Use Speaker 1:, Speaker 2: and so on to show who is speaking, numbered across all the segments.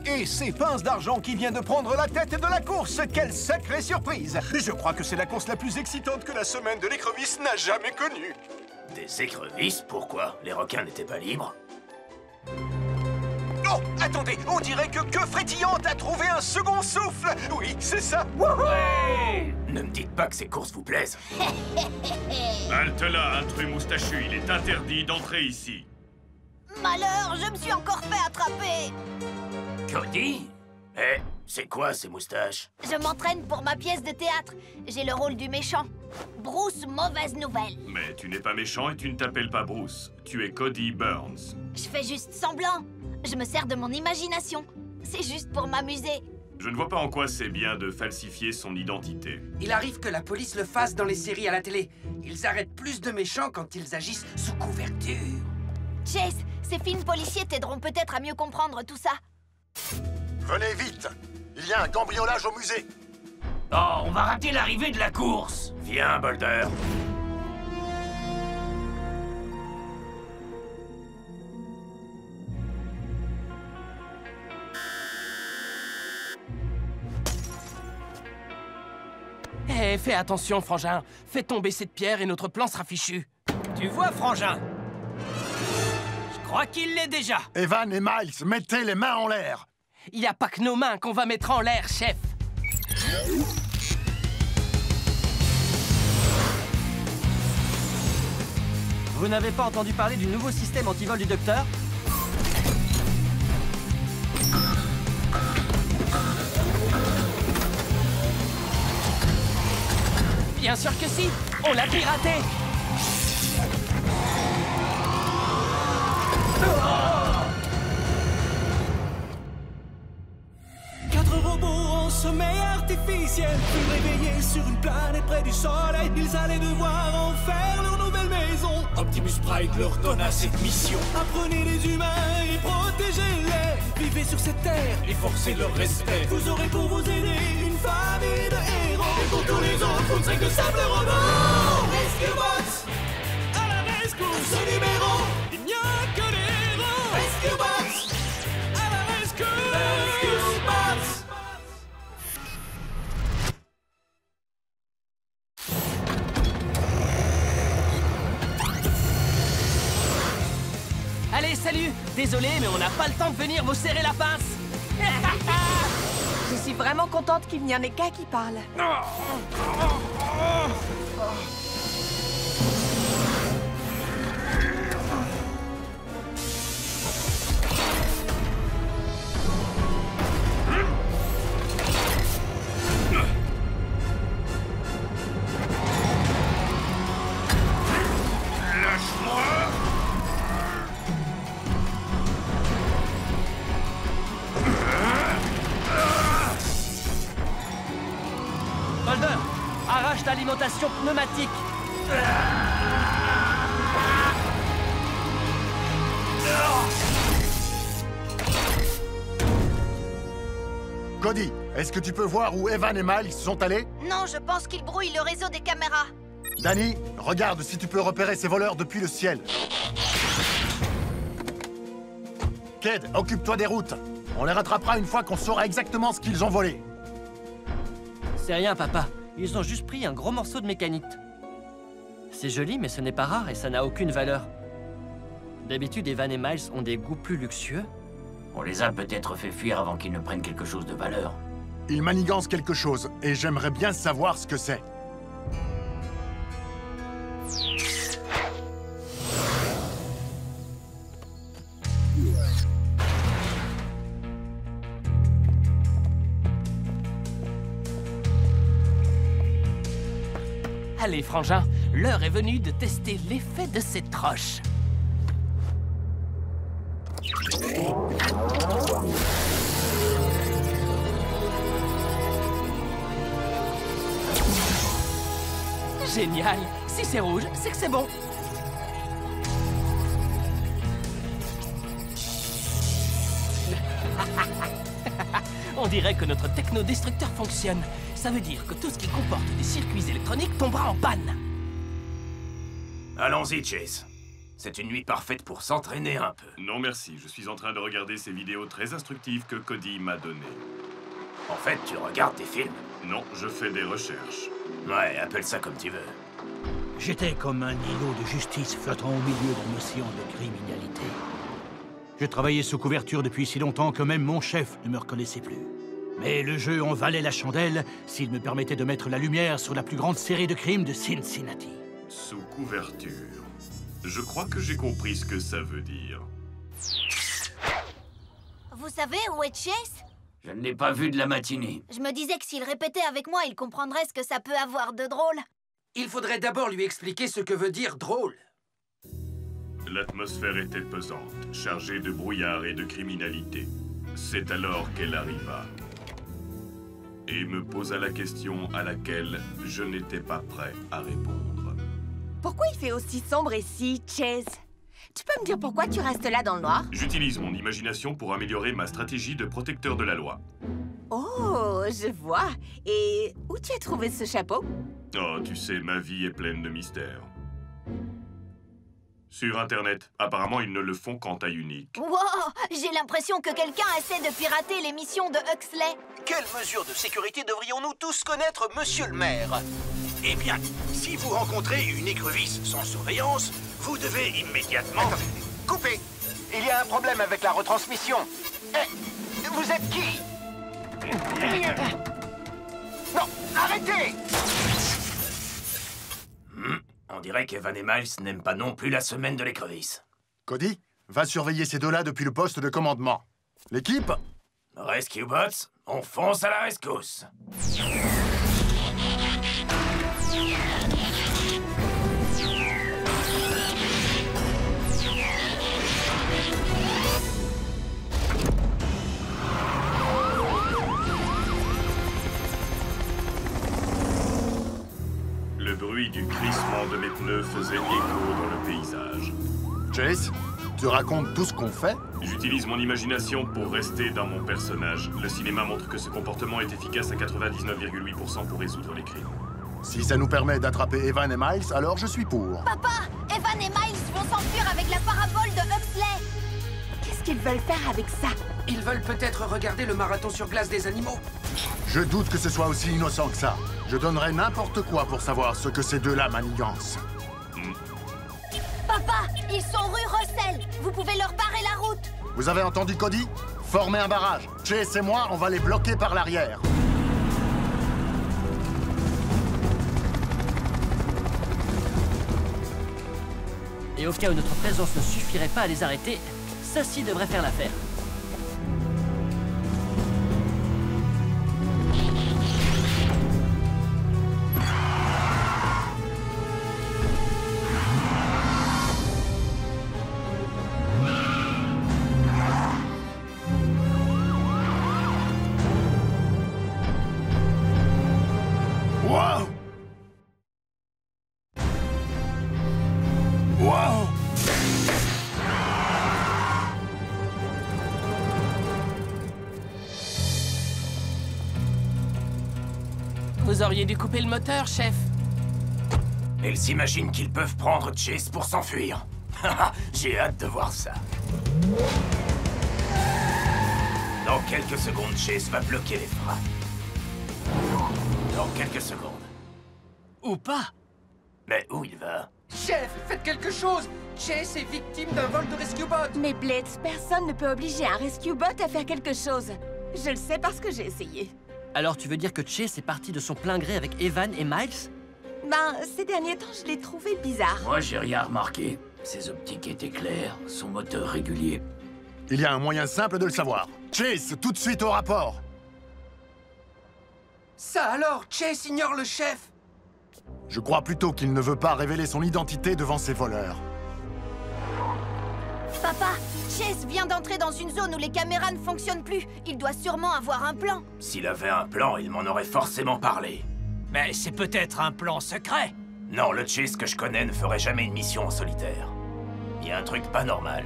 Speaker 1: Et c'est Pince d'Argent qui vient de prendre la tête de la course. Quelle sacrée surprise! Je crois que c'est la course la plus excitante que la semaine de l'écrevisse n'a jamais connue.
Speaker 2: Des écrevisses? Pourquoi? Les requins n'étaient pas libres?
Speaker 1: Oh, attendez, on dirait que Frétillante a trouvé un second souffle. Oui, c'est ça.
Speaker 2: Ouais! Ne me dites pas que ces courses vous plaisent.
Speaker 3: Halte là, intrus moustachu, il est interdit d'entrer ici.
Speaker 4: Malheur, je me suis encore fait attraper.
Speaker 2: Cody? Eh, c'est quoi ces moustaches?
Speaker 4: Je m'entraîne pour ma pièce de théâtre. J'ai le rôle du méchant. Bruce, mauvaise nouvelle.
Speaker 3: Mais tu n'es pas méchant et tu ne t'appelles pas Bruce. Tu es Cody Burns.
Speaker 4: Je fais juste semblant. Je me sers de mon imagination. C'est juste pour m'amuser.
Speaker 3: Je ne vois pas en quoi c'est bien de falsifier son identité.
Speaker 5: Il arrive que la police le fasse dans les séries à la télé. Ils arrêtent plus de méchants quand ils agissent sous couverture.
Speaker 4: Chase, ces films policiers t'aideront peut-être à mieux comprendre tout ça.
Speaker 6: Venez vite! Il y a un cambriolage au musée!
Speaker 2: Oh, on va rater l'arrivée de la course! Viens, Boulder!
Speaker 7: Eh, fais attention, Frangin. Fais tomber cette pierre et notre plan sera fichu.
Speaker 8: Tu vois, Frangin? Je crois qu'il l'est déjà.
Speaker 6: Evan et Miles, mettez les mains en l'air!
Speaker 7: Il n'y a pas que nos mains qu'on va mettre en l'air, chef.
Speaker 8: Vous n'avez pas entendu parler du nouveau système anti-vol du docteur?
Speaker 7: Bien sûr que si. On l'a piraté.
Speaker 9: Robots en sommeil artificiel, puis réveillés sur une planète près du soleil. Ils allaient devoir en faire leur nouvelle maison. Optimus Prime leur donna cette mission. Apprenez les humains et protégez-les. Vivez sur cette terre et forcez leur respect. Vous aurez pour vous aider une famille de héros. Et pour tous les autres, vous ne serez que simples robots. Rescue Bots, à la rescousse. Ce numéro, il n'y a que des héros. Rescue Bots, à la rescousse. Rescue Bots.
Speaker 7: Allez, salut. Désolé, mais on n'a pas le temps de venir vous serrer la pince.
Speaker 10: Je suis vraiment contente qu'il n'y en ait qu'un qui parle.
Speaker 7: Boulder, arrache l'alimentation pneumatique.
Speaker 6: Cody, est-ce que tu peux voir où Evan et Miles sont allés?
Speaker 4: Non, je pense qu'ils brouillent le réseau des caméras.
Speaker 6: Danny, regarde si tu peux repérer ces voleurs depuis le ciel. Ked, occupe-toi des routes. On les rattrapera une fois qu'on saura exactement ce qu'ils ont volé.
Speaker 8: C'est rien, papa. Ils ont juste pris un gros morceau de mécanite. C'est joli, mais ce n'est pas rare et ça n'a aucune valeur. D'habitude, Evan et Miles ont des goûts plus luxueux.
Speaker 2: On les a peut-être fait fuir avant qu'ils ne prennent quelque chose de valeur.
Speaker 6: Ils manigancent quelque chose, et j'aimerais bien savoir ce que c'est.
Speaker 7: Allez, Frangin, l'heure est venue de tester l'effet de cette roche. Génial! Si c'est rouge, c'est que c'est bon. On dirait que notre technodestructeur fonctionne. Ça veut dire que tout ce qui comporte des circuits électroniques tombera en panne.
Speaker 2: Allons-y, Chase. C'est une nuit parfaite pour s'entraîner un peu.
Speaker 3: Non merci, je suis en train de regarder ces vidéos très instructives que Cody m'a données.
Speaker 2: En fait, tu regardes des films?
Speaker 3: Non, je fais des recherches.
Speaker 2: Ouais, appelle ça comme tu veux.
Speaker 11: J'étais comme un îlot de justice flottant au milieu d'un océan de criminalité. Je travaillais sous couverture depuis si longtemps que même mon chef ne me reconnaissait plus. Mais le jeu en valait la chandelle s'il me permettait de mettre la lumière sur la plus grande série de crimes de Cincinnati.
Speaker 3: Sous couverture. Je crois que j'ai compris ce que ça veut dire.
Speaker 4: Vous savez où est Chase?
Speaker 2: Je ne l'ai pas vu de la matinée.
Speaker 4: Je me disais que s'il répétait avec moi, il comprendrait ce que ça peut avoir de drôle.
Speaker 5: Il faudrait d'abord lui expliquer ce que veut dire drôle.
Speaker 3: L'atmosphère était pesante, chargée de brouillard et de criminalité. C'est alors qu'elle arriva. Et me posa la question à laquelle je n'étais pas prêt à répondre.
Speaker 10: Pourquoi il fait aussi sombre ici, Chase? Tu peux me dire pourquoi tu restes là dans le noir?
Speaker 3: J'utilise mon imagination pour améliorer ma stratégie de protecteur de la loi.
Speaker 10: Oh, je vois. Et où tu as trouvé ce chapeau?
Speaker 3: Oh, tu sais, ma vie est pleine de mystères. Sur Internet, apparemment, ils ne le font qu'en taille unique.
Speaker 4: Wow! J'ai l'impression que quelqu'un essaie de pirater les missions de Huxley.
Speaker 1: Quelles mesures de sécurité devrions-nous tous connaître, monsieur le maire? Eh bien, si vous rencontrez une écrevisse sans surveillance, vous devez immédiatement... Attendez, coupez! Il y a un problème avec la retransmission. Eh, vous êtes qui? Non, arrêtez!
Speaker 2: On dirait qu'Evan et Miles n'aiment pas non plus la semaine de l'écrevisse.
Speaker 6: Cody, va surveiller ces deux-là depuis le poste de commandement. L'équipe?
Speaker 2: Rescue Bots, on fonce à la rescousse.
Speaker 3: Le bruit du crissement de mes pneus faisait écho dans le paysage.
Speaker 6: Chase, tu racontes tout ce qu'on fait?
Speaker 3: J'utilise mon imagination pour rester dans mon personnage. Le cinéma montre que ce comportement est efficace à 99,8% pour résoudre les crimes.
Speaker 6: Si ça nous permet d'attraper Evan et Miles, alors je suis pour.
Speaker 4: Papa! Evan et Miles vont s'enfuir avec la parabole de Huxley.
Speaker 10: Qu'est-ce qu'ils veulent faire avec ça?
Speaker 5: Ils veulent peut-être regarder le marathon sur glace des animaux.
Speaker 6: Je doute que ce soit aussi innocent que ça. Je donnerais n'importe quoi pour savoir ce que ces deux-là manigancent.
Speaker 4: Papa! Ils sont rue Russell. Vous pouvez leur barrer la route.
Speaker 6: Vous avez entendu Cody? Formez un barrage. Chase et moi, on va les bloquer par l'arrière.
Speaker 8: Et au cas où notre présence ne suffirait pas à les arrêter, ceci devrait faire l'affaire.
Speaker 6: Wow! Wow!
Speaker 7: Vous auriez dû couper le moteur, chef.
Speaker 2: Ils s'imaginent qu'ils peuvent prendre Chase pour s'enfuir. J'ai hâte de voir ça. Dans quelques secondes, Chase va bloquer les freins. Dans quelques secondes.
Speaker 7: Ou pas.
Speaker 2: Mais où il va?
Speaker 5: Chef, faites quelque chose! Chase est victime d'un vol de Rescue Bot!
Speaker 10: Mais Blitz, personne ne peut obliger un Rescue Bot à faire quelque chose. Je le sais parce que j'ai essayé.
Speaker 8: Alors tu veux dire que Chase est parti de son plein gré avec Evan et Miles?
Speaker 10: Ben, ces derniers temps, je l'ai trouvé bizarre.
Speaker 2: Moi, j'ai rien remarqué. Ses optiques étaient claires, son moteur régulier.
Speaker 6: Il y a un moyen simple de le savoir. Chase, tout de suite au rapport!
Speaker 5: Ça alors, Chase ignore le chef!
Speaker 6: Je crois plutôt qu'il ne veut pas révéler son identité devant ses voleurs.
Speaker 4: Papa! Chase vient d'entrer dans une zone où les caméras ne fonctionnent plus. Il doit sûrement avoir un plan.
Speaker 2: S'il avait un plan, il m'en aurait forcément parlé.
Speaker 7: Mais c'est peut-être un plan secret.
Speaker 2: Non, le Chase que je connais ne ferait jamais une mission en solitaire. Il y a un truc pas normal.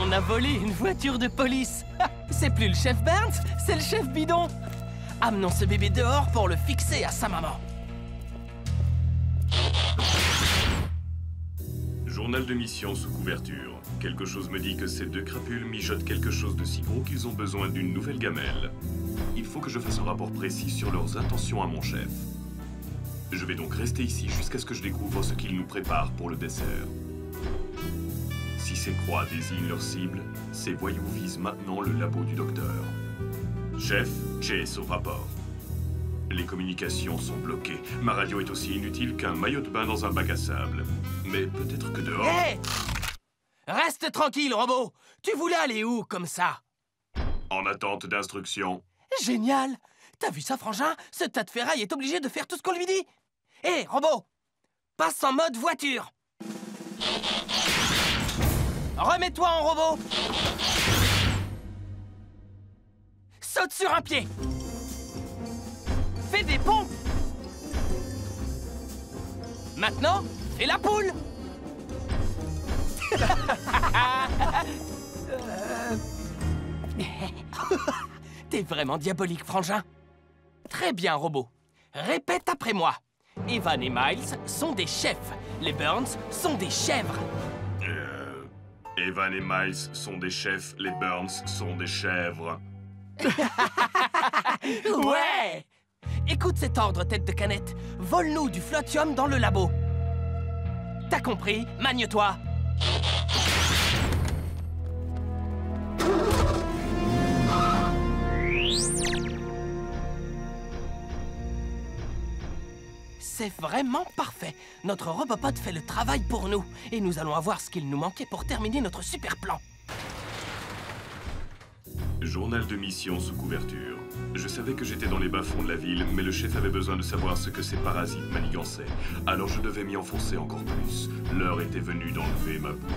Speaker 7: On a volé une voiture de police. C'est plus le chef Burns, c'est le chef Bidon. Amenons ce bébé dehors pour le fixer à sa maman.
Speaker 3: Journal de mission sous couverture. Quelque chose me dit que ces deux crapules mijotent quelque chose de si gros qu'ils ont besoin d'une nouvelle gamelle. Il faut que je fasse un rapport précis sur leurs intentions à mon chef. Je vais donc rester ici jusqu'à ce que je découvre ce qu'ils nous préparent pour le dessert. Si ces croix désignent leur cible, ces voyous visent maintenant le labo du docteur. Chef, Chase au rapport. Les communications sont bloquées. Ma radio est aussi inutile qu'un maillot de bain dans un bac à sable. Mais peut-être que dehors...
Speaker 7: Hé! Reste tranquille, robot! Tu voulais aller où, comme ça?
Speaker 3: En attente d'instructions.
Speaker 7: Génial! T'as vu ça, frangin? Ce tas de ferraille est obligé de faire tout ce qu'on lui dit. Hé, robot! Passe en mode voiture! Remets-toi en robot! Saute sur un pied! Fais des pompes! Maintenant, fais la poule! T'es vraiment diabolique, frangin. Très bien, robot. Répète après moi. Evan et Miles sont des chefs. Les Burns sont des chèvres.
Speaker 3: Evan et Miles sont des chefs, les Burns sont des chèvres.
Speaker 7: Ouais! Écoute cet ordre, tête de canette. Vole-nous du flotium dans le labo. T'as compris? Magne-toi. C'est vraiment parfait. Notre Robopod fait le travail pour nous. Et nous allons avoir ce qu'il nous manquait pour terminer notre super plan.
Speaker 3: Journal de mission sous couverture. Je savais que j'étais dans les bas-fonds de la ville, mais le chef avait besoin de savoir ce que ces parasites manigançaient. Alors je devais m'y enfoncer encore plus. L'heure était venue d'enlever ma bouée.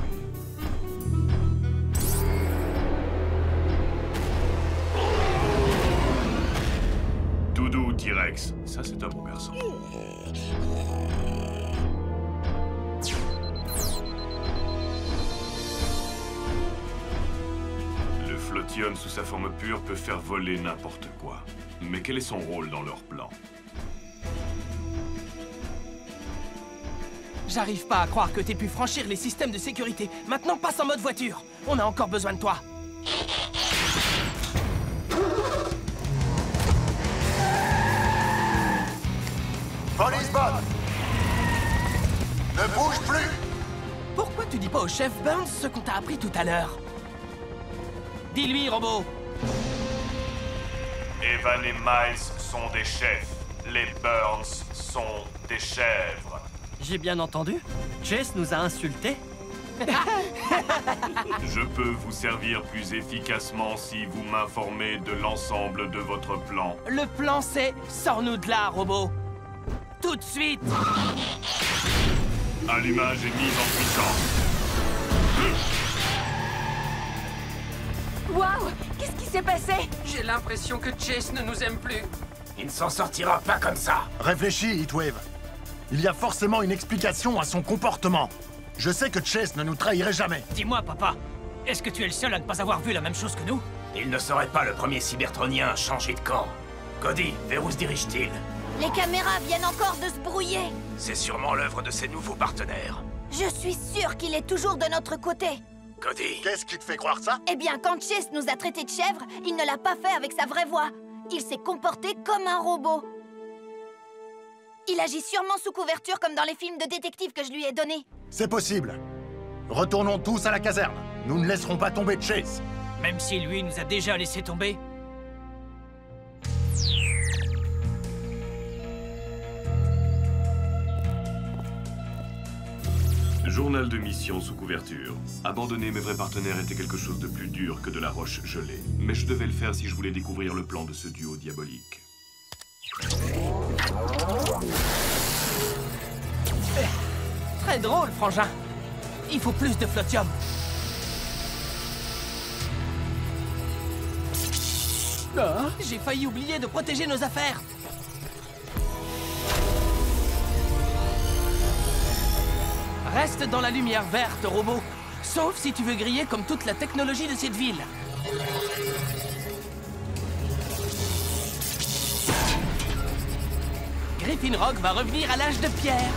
Speaker 3: Tout doux, T-Rex. Ça, c'est un bon garçon. Le flotium sous sa forme pure peut faire voler n'importe quoi. Mais quel est son rôle dans leur plan?
Speaker 7: J'arrive pas à croire que t'aies pu franchir les systèmes de sécurité. Maintenant, passe en mode voiture. On a encore besoin de toi.
Speaker 6: Police-bot! Ne bouge plus!
Speaker 7: Pourquoi tu dis pas au chef Burns ce qu'on t'a appris tout à l'heure? Dis-lui, robot!
Speaker 3: Evan et Miles sont des chefs. Les Burns sont des chèvres.
Speaker 8: J'ai bien entendu? Chase nous a insultés?
Speaker 3: Je peux vous servir plus efficacement si vous m'informez de l'ensemble de votre plan.
Speaker 7: Le plan, c'est « Sors-nous de là, robot !» Tout de suite!
Speaker 3: Allumage est mise en puissance.
Speaker 10: Waouh! Qu'est-ce qui s'est passé?
Speaker 5: J'ai l'impression que Chase ne nous aime plus.
Speaker 2: Il ne s'en sortira pas comme ça.
Speaker 6: Réfléchis, Heatwave. Il y a forcément une explication à son comportement. Je sais que Chase ne nous trahirait jamais.
Speaker 12: Dis-moi, papa, est-ce que tu es le seul à ne pas avoir vu la même chose que nous?
Speaker 2: Il ne serait pas le premier cybertronien à changer de camp. Cody, vers où se dirige-t-il?
Speaker 4: Les caméras viennent encore de se brouiller.
Speaker 2: C'est sûrement l'œuvre de ses nouveaux partenaires.
Speaker 4: Je suis sûre qu'il est toujours de notre côté.
Speaker 2: Cody.
Speaker 6: Qu'est-ce qui te fait croire ça?
Speaker 4: Eh bien, quand Chase nous a traités de chèvres, il ne l'a pas fait avec sa vraie voix. Il s'est comporté comme un robot. Il agit sûrement sous couverture comme dans les films de détectives que je lui ai donnés.
Speaker 6: C'est possible. Retournons tous à la caserne. Nous ne laisserons pas tomber Chase.
Speaker 12: Même si lui nous a déjà laissé tomber.
Speaker 3: Journal de mission sous couverture. Abandonner mes vrais partenaires était quelque chose de plus dur que de la roche gelée. Mais je devais le faire si je voulais découvrir le plan de ce duo diabolique.
Speaker 7: Très drôle, frangin. Il faut plus de flotium. Oh, j'ai failli oublier de protéger nos affaires. Reste dans la lumière verte, robot. Sauf si tu veux griller comme toute la technologie de cette ville. Griffin Rock va revenir à l'âge de pierre.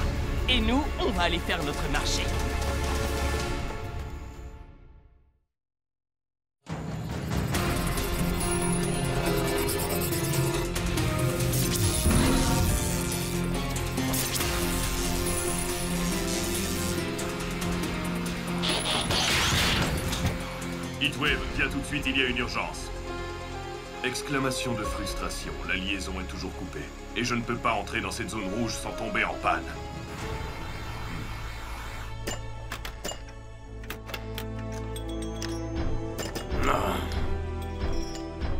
Speaker 7: Et nous, on va aller faire notre marché.
Speaker 3: Heatwave, viens tout de suite, il y a une urgence. Exclamation de frustration, la liaison est toujours coupée. Et je ne peux pas entrer dans cette zone rouge sans tomber en panne.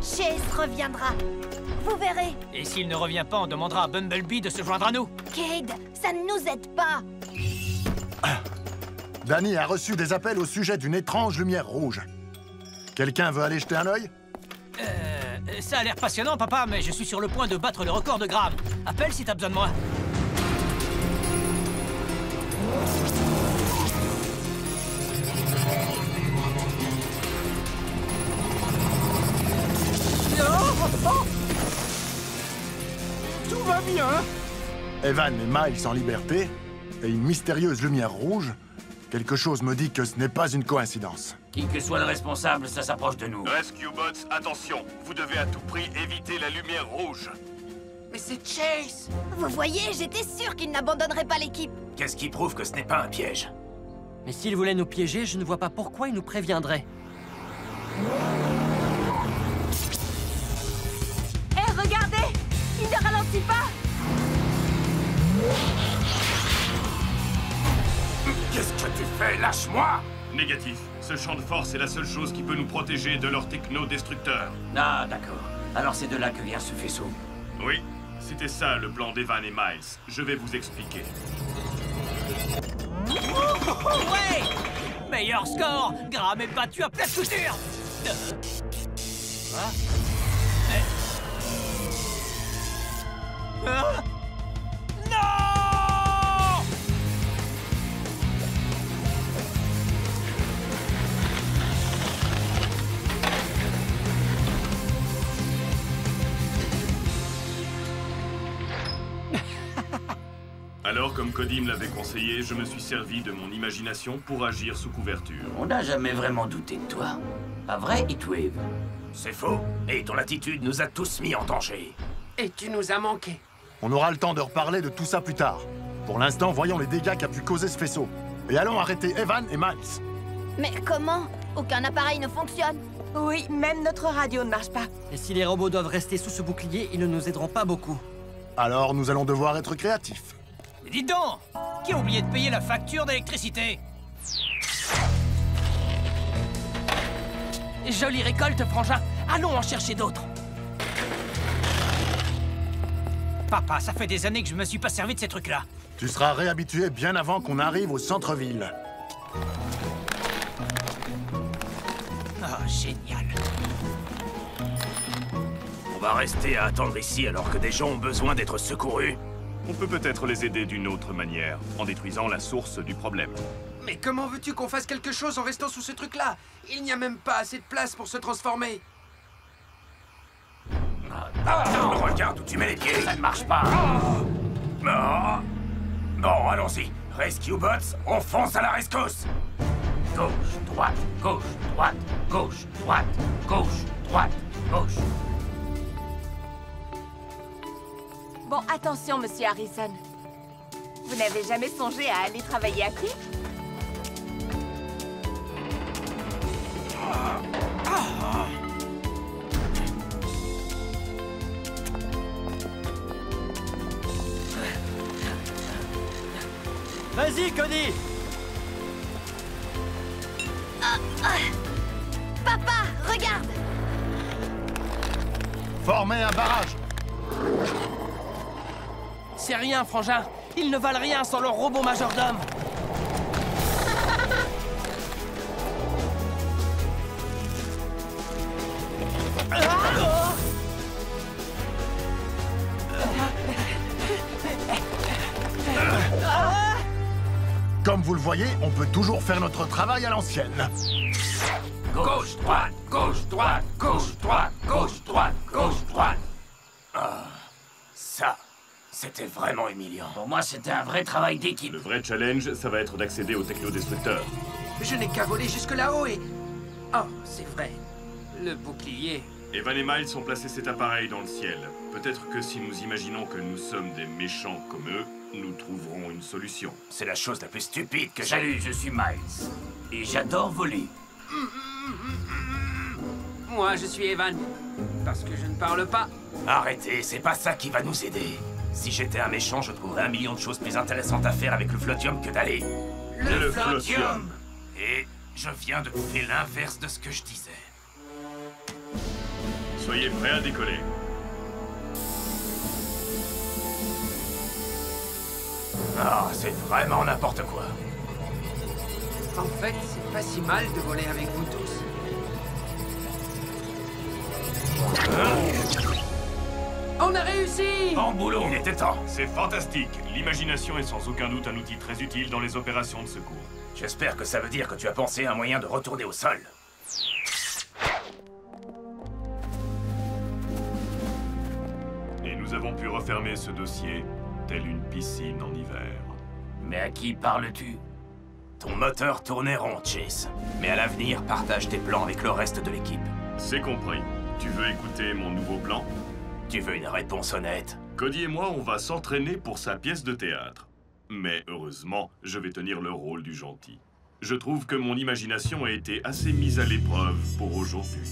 Speaker 4: Chase reviendra. Vous verrez.
Speaker 12: Et s'il ne revient pas, on demandera à Bumblebee de se joindre à nous.
Speaker 4: Cade, ça ne nous aide pas.
Speaker 6: Danny a reçu des appels au sujet d'une étrange lumière rouge. Quelqu'un veut aller jeter un œil?
Speaker 12: Ça a l'air passionnant, papa, mais je suis sur le point de battre le record de Graham. Appelle si t'as besoin de moi.
Speaker 6: Tout va bien. Evan et Miles en liberté, et une mystérieuse lumière rouge. Quelque chose me dit que ce n'est pas une coïncidence.
Speaker 2: Qui que soit le responsable, ça s'approche de nous.
Speaker 3: Rescue Bots, attention. Vous devez à tout prix éviter la lumière rouge.
Speaker 5: Mais c'est Chase!
Speaker 4: Vous voyez, j'étais sûre qu'il n'abandonnerait pas l'équipe.
Speaker 2: Qu'est-ce qui prouve que ce n'est pas un piège?
Speaker 8: Mais s'il voulait nous piéger, je ne vois pas pourquoi il nous préviendrait.
Speaker 10: Hé, regardez! Il ne ralentit pas!
Speaker 2: Qu'est-ce que tu fais? Lâche-moi!
Speaker 3: Négatif. Ce champ de force est la seule chose qui peut nous protéger de leur techno-destructeur.
Speaker 2: Ah, d'accord. Alors c'est de là que vient ce faisceau.
Speaker 3: Oui, c'était ça le plan d'Evan et Miles. Je vais vous expliquer.
Speaker 12: Ouais! Meilleur score! Graham est battu à plate couture! Non!
Speaker 3: Alors, comme Cody me l'avait conseillé, je me suis servi de mon imagination pour agir sous couverture.
Speaker 2: On n'a jamais vraiment douté de toi. Pas vrai, Heatwave? C'est faux. Et ton attitude nous a tous mis en danger.
Speaker 5: Et tu nous as manqué.
Speaker 6: On aura le temps de reparler de tout ça plus tard. Pour l'instant, voyons les dégâts qu'a pu causer ce faisceau. Et allons arrêter Evan et Miles.
Speaker 4: Mais comment? Aucun appareil ne fonctionne.
Speaker 10: Oui, même notre radio ne marche pas.
Speaker 8: Et si les robots doivent rester sous ce bouclier, ils ne nous aideront pas beaucoup.
Speaker 6: Alors, nous allons devoir être créatifs.
Speaker 12: Mais dites donc! Qui a oublié de payer la facture d'électricité?
Speaker 7: Jolie récolte, frangin. Allons en chercher d'autres.
Speaker 12: Papa, ça fait des années que je me suis pas servi de ces trucs-là.
Speaker 6: Tu seras réhabitué bien avant qu'on arrive au centre-ville.
Speaker 12: Oh, génial.
Speaker 2: On va rester à attendre ici alors que des gens ont besoin d'être secourus.
Speaker 3: On peut peut-être les aider d'une autre manière, en détruisant la source du problème.
Speaker 5: Mais comment veux-tu qu'on fasse quelque chose en restant sous ce truc-là? Il n'y a même pas assez de place pour se transformer.
Speaker 2: Regarde où tu mets les pieds, ça ne marche pas. Bon, allons-y. Rescue Bots, on fonce à la rescousse. Gauche, droite, gauche, droite, gauche, droite, gauche, droite, gauche.
Speaker 10: Bon, attention, monsieur Harrison. Vous n'avez jamais songé à aller travailler à pied?
Speaker 8: Vas-y, Cody!
Speaker 4: Papa, regarde!
Speaker 6: Formez un barrage!
Speaker 7: C'est rien, frangin. Ils ne valent rien sans leur robot majordome.
Speaker 6: Comme vous le voyez, on peut toujours faire notre travail à l'ancienne.
Speaker 2: Gauche, droite, gauche, droite, gauche, droite, gauche, droite, gauche, droite. Ah, ça, c'était vraiment humiliant. Pour moi, c'était un vrai travail d'équipe.
Speaker 3: Le vrai challenge, ça va être d'accéder au technodestructeur.
Speaker 5: Je n'ai qu'à voler jusque là-haut et... Oh, c'est vrai. Le bouclier...
Speaker 3: Evan et Miles ont placé cet appareil dans le ciel. Peut-être que si nous imaginons que nous sommes des méchants comme eux, nous trouverons une solution.
Speaker 2: C'est la chose la plus stupide que j'ai lue. Je suis Miles. Et j'adore voler.
Speaker 5: moi je suis Evan. Parce que je ne parle pas.
Speaker 2: Arrêtez, c'est pas ça qui va nous aider. Si j'étais un méchant, je trouverais un million de choses plus intéressantes à faire avec le flotium que d'aller...
Speaker 3: Le flotium.
Speaker 2: Et je viens de prouver l'inverse de ce que je disais.
Speaker 3: Soyez prêts à décoller.
Speaker 2: Ah, c'est vraiment n'importe quoi.
Speaker 5: En fait, c'est pas si mal de voler avec vous tous. On a réussi!
Speaker 2: Bon boulot, il était temps.
Speaker 3: C'est fantastique. L'imagination est sans aucun doute un outil très utile dans les opérations de secours.
Speaker 2: J'espère que ça veut dire que tu as pensé à un moyen de retourner au sol.
Speaker 3: Et nous avons pu refermer ce dossier, tel une piscine en hiver.
Speaker 2: Mais à qui parles-tu? Ton moteur tournait rond, Chase. Mais à l'avenir, partage tes plans avec le reste de l'équipe.
Speaker 3: C'est compris. Tu veux écouter mon nouveau plan?
Speaker 2: Tu veux une réponse honnête?
Speaker 3: Cody et moi, on va s'entraîner pour sa pièce de théâtre. Mais heureusement, je vais tenir le rôle du gentil. Je trouve que mon imagination a été assez mise à l'épreuve pour aujourd'hui.